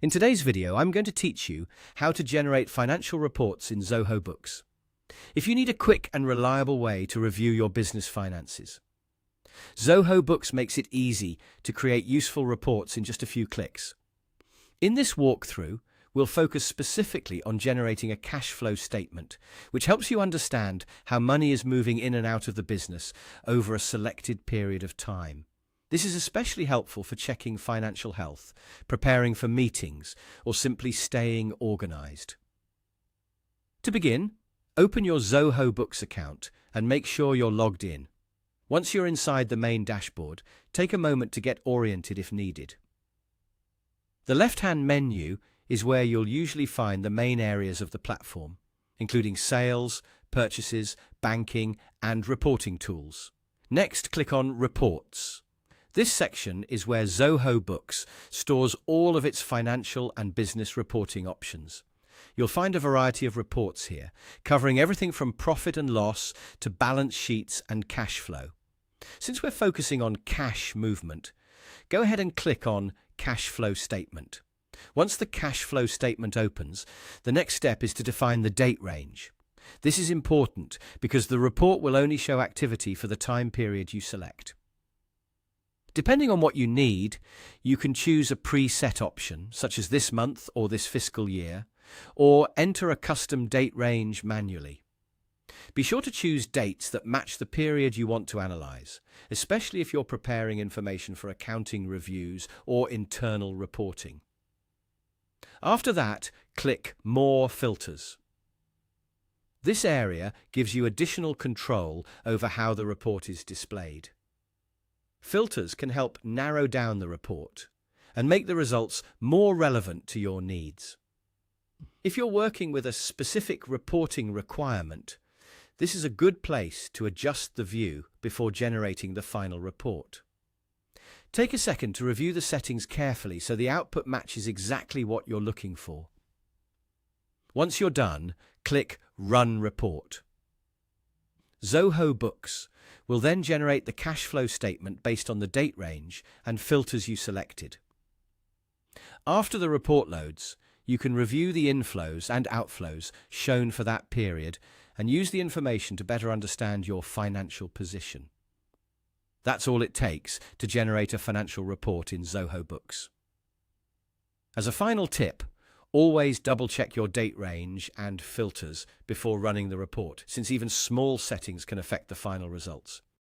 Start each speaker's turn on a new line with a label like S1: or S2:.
S1: In today's video, I'm going to teach you how to generate financial reports in Zoho Books. If you need a quick and reliable way to review your business finances, Zoho Books makes it easy to create useful reports in just a few clicks. In this walkthrough, we'll focus specifically on generating a cash flow statement, which helps you understand how money is moving in and out of the business over a selected period of time. This is especially helpful for checking financial health, preparing for meetings, or simply staying organized. To begin, open your Zoho Books account and make sure you're logged in. Once you're inside the main dashboard, take a moment to get oriented if needed. The left-hand menu is where you'll usually find the main areas of the platform, including sales, purchases, banking, and reporting tools. Next, click on Reports. This section is where Zoho Books stores all of its financial and business reporting options. You'll find a variety of reports here, covering everything from profit and loss to balance sheets and cash flow. Since we're focusing on cash movement, go ahead and click on Cash Flow Statement. Once the cash flow statement opens, the next step is to define the date range. This is important because the report will only show activity for the time period you select. Depending on what you need, you can choose a preset option, such as this month or this fiscal year, or enter a custom date range manually. Be sure to choose dates that match the period you want to analyze, especially if you're preparing information for accounting reviews or internal reporting. After that, click More Filters. This area gives you additional control over how the report is displayed. Filters can help narrow down the report and make the results more relevant to your needs. If you're working with a specific reporting requirement, this is a good place to adjust the view before generating the final report. Take a second to review the settings carefully so the output matches exactly what you're looking for. Once you're done, click Run Report. Zoho Books will then generate the cash flow statement based on the date range and filters you selected. After the report loads, you can review the inflows and outflows shown for that period and use the information to better understand your financial position. That's all it takes to generate a financial report in Zoho Books. As a final tip, always double-check your date range and filters before running the report, since even small settings can affect the final results.